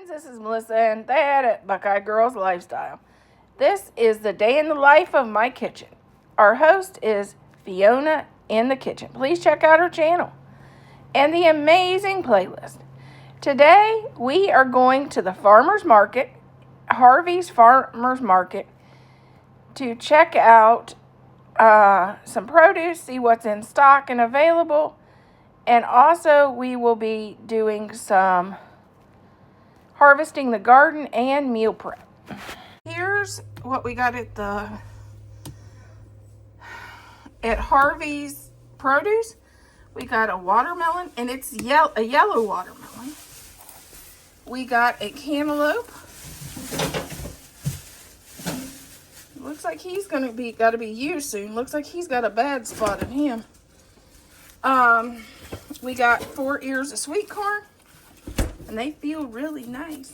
friends, this is Melissa and Thad at Buckeye Girls Lifestyle. This is the day in the life of my kitchen. Our host is Fiona in the kitchen. Please check out her channel and the amazing playlist. Today we are going to the farmer's market, Harvey's Farmer's Market, to check out some produce, see what's in stock and available, and also we will be doing some harvesting the garden and meal prep. Here's what we got at Harvey's Produce. We got a watermelon, and it's a yellow watermelon. We got a cantaloupe. Looks like he's got to be used soon. Looks like he's got a bad spot in him. We got 4 ears of sweet corn, and they feel really nice.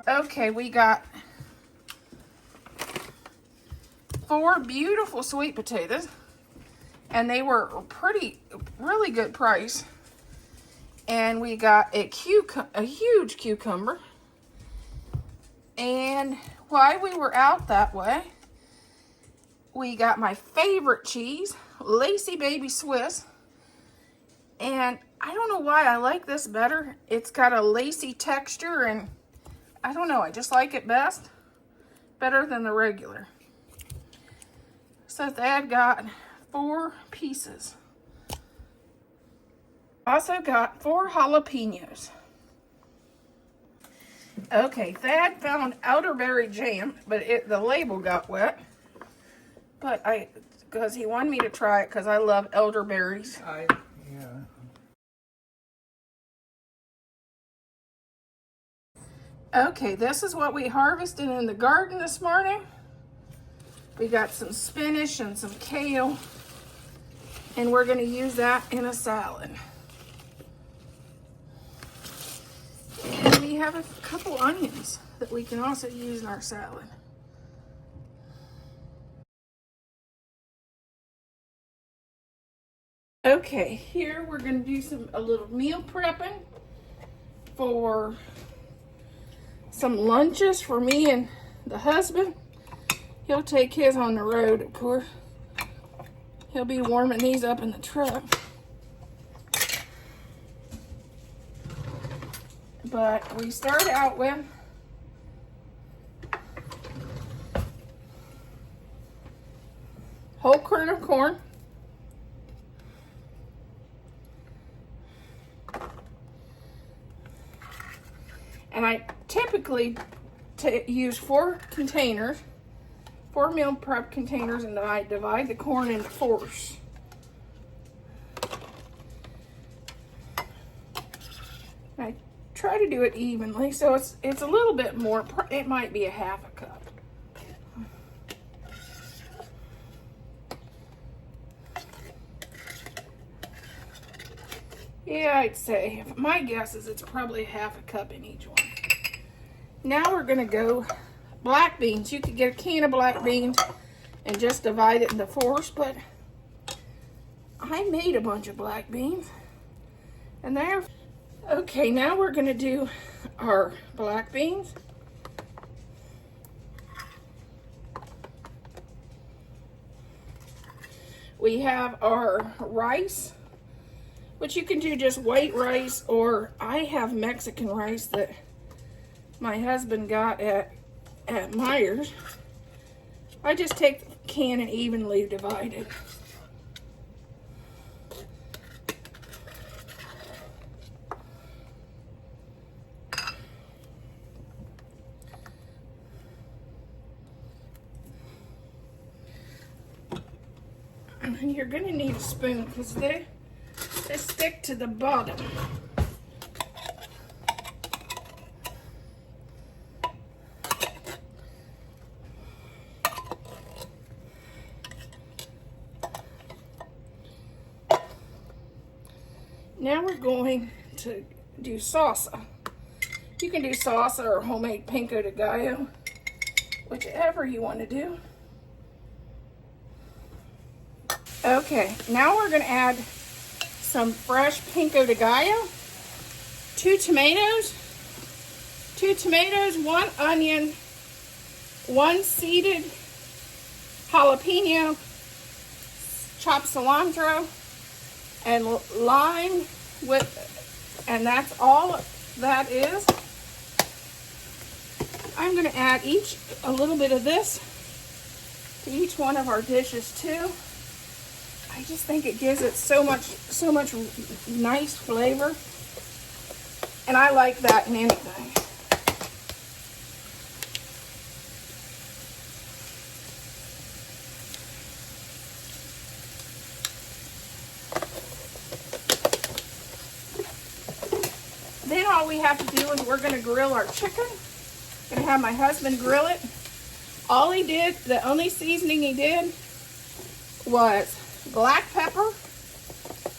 Okay, we got 4 beautiful sweet potatoes, and they were really good price. And we got a huge cucumber. And while we were out that way, we got my favorite cheese, Lacy Baby Swiss. And I don't know why I like this better. It's got a lacy texture, and I don't know, I just like it better than the regular. So Thad got 4 pieces. Also got 4 jalapenos. Okay, Thad found elderberry jam, but the label got wet. But because he wanted me to try it because I love elderberries. Yeah. Okay, this is what we harvested in the garden this morning. We got some spinach and some kale, and we're going to use that in a salad. And we have a couple onions that we can also use in our salad. Okay, here we're going to do a little meal prepping for some lunches for me and the husband. He'll take his on the road, of course. He'll be warming these up in the truck. But we start out with whole kernel of corn, and I typically use 4 meal prep containers, and I divide the corn into 4s. I try to do it evenly, so it's a little bit more. It might be a half a cup. Yeah, I'd say, my guess is it's probably half a cup in each one. Now we're gonna go black beans. You could get a can of black beans and just divide it into 4s, but I made a bunch of black beans, and there. Okay, now we're gonna do our black beans. We have our rice, which you can do just white rice, or I have Mexican rice that my husband got at Myers. I just take the can and evenly divide it. And you're gonna need a spoon because they stick to the bottom. Now we're going to do salsa. You can do salsa or homemade pico de gallo, whichever you want to do. Okay, now we're going to add some fresh pico de gallo, 2 tomatoes, 1 onion, 1 seeded jalapeno, chopped cilantro, and lime and that's all that is. I'm going to add a little bit of this to each one of our dishes too. I just think it gives it so much nice flavor, and I like that in anything. Then all we have to do is we're going to grill our chicken. I'm going to have my husband grill it. All he did, the only seasoning he did was black pepper,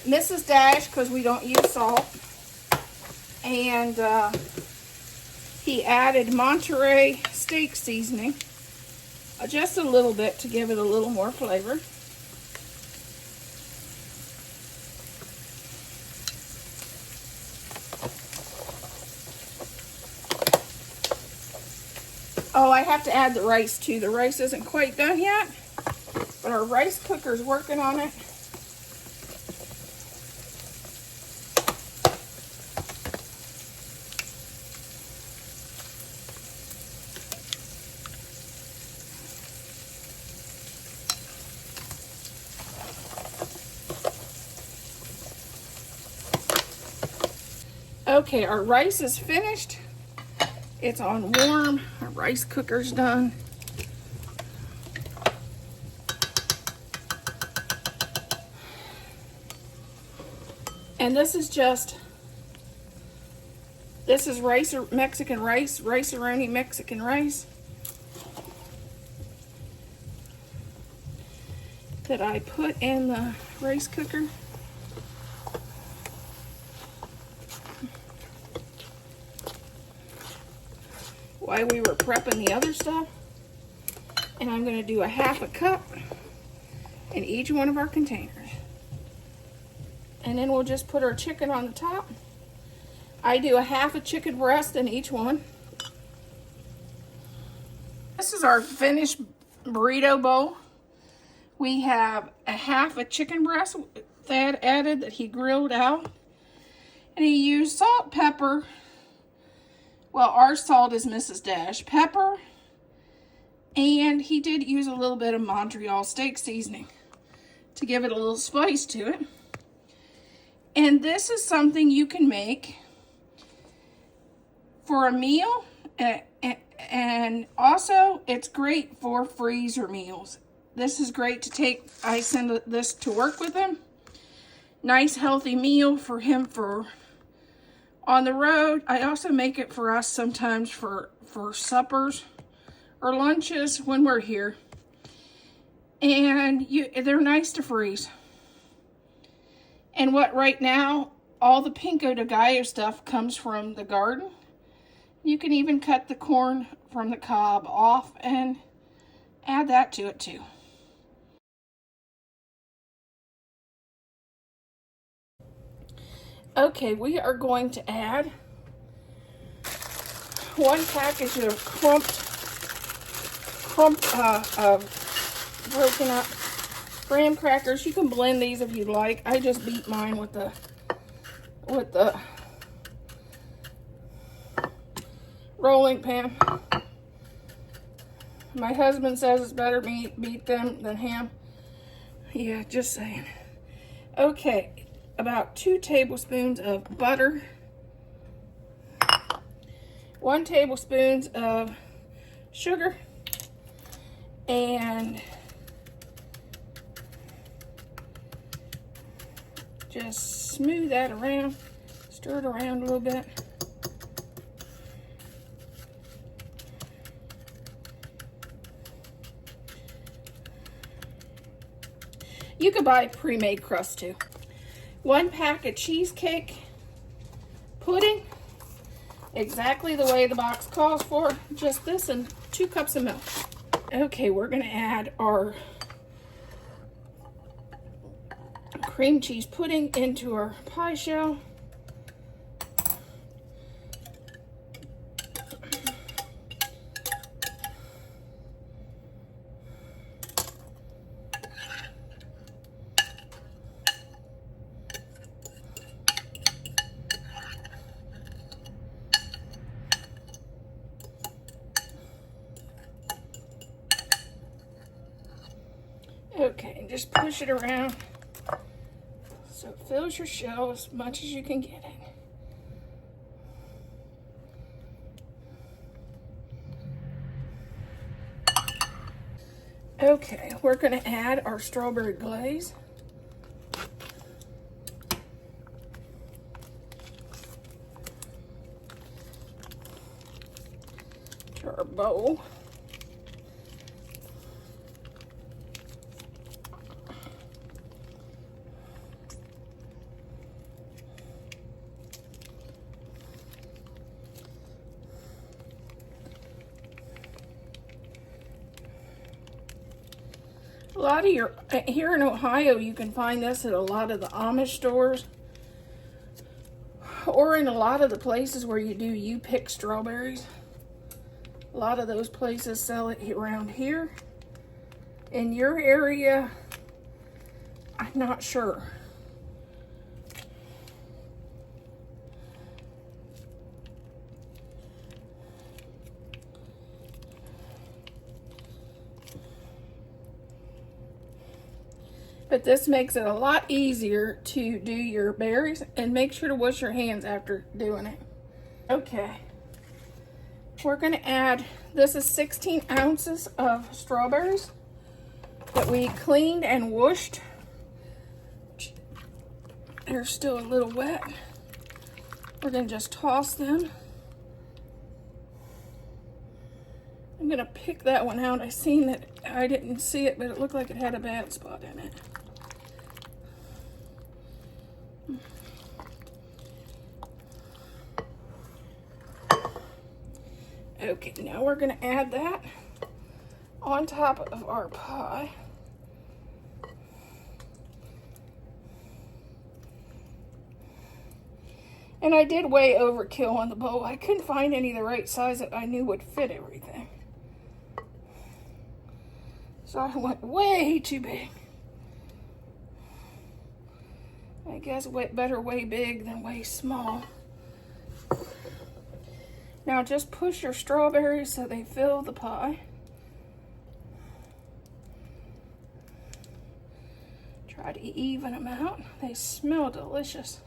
Mrs. Dash, because we don't use salt, and he added Monterey steak seasoning, just a little bit to give it a little more flavor. Oh, I have to add the rice too. The rice isn't quite done yet, but our rice cooker's working on it. Okay, our rice is finished. It's on warm. Our rice cooker's done. And this is Mexican rice, rice-a-roni Mexican rice that I put in the rice cooker. While we were prepping the other stuff. And I'm going to do a 1/2 cup in each one of our containers. And then we'll just put our chicken on the top. I do a 1/2 chicken breast in each one. This is our finished burrito bowl. We have a 1/2 chicken breast Thad added that he grilled out. And he used salt, pepper. Well, our salt is Mrs. Dash. Pepper. And he did use a little bit of Montreal steak seasoning to give it a little spice to it. And this is something you can make for a meal. And also, it's great for freezer meals. This is great to take. I send this to work with him. Nice, healthy meal for him for on the road. I also make it for us sometimes for suppers or lunches when we're here. And they're nice to freeze. And right now, all the pico de gallo stuff comes from the garden. You can even cut the corn from the cob off and add that to it too. Okay, we are going to add 1 package of broken up graham crackers. You can blend these if you'd like. I just beat mine with the rolling pin. My husband says it's better beat them than him. Yeah, just saying. Okay, about 2 tablespoons of butter, 1 tablespoon of sugar, and Just smooth that around, stir it around a little bit. You could buy pre-made crust too. 1 pack of cheesecake pudding, exactly the way the box calls for, just this and 2 cups of milk. Okay, we're gonna add our cream cheese pudding into our pie shell. Okay, and just push it around so it fills your shell as much as you can get it. Okay, we're gonna add our strawberry glaze. To our bowl. A lot of here in Ohio, you can find this at a lot of the Amish stores, or in a lot of the places where you pick strawberries. A lot of those places sell it around here. In your area, I'm not sure. But this makes it a lot easier to do your berries, and make sure to wash your hands after doing it. Okay, we're gonna add, this is 16 ounces of strawberries that we cleaned and washed. They're still a little wet. We're gonna just toss them. I'm gonna pick that one out. I seen that, I didn't see it, but it looked like it had a bad spot in it. Okay, now we're gonna add that on top of our pie. And I did way overkill on the bowl. I couldn't find any of the right size that I knew would fit everything. So I went way too big. I guess better way big than way small. Now just push your strawberries so they fill the pie. Try to even them out. They smell delicious.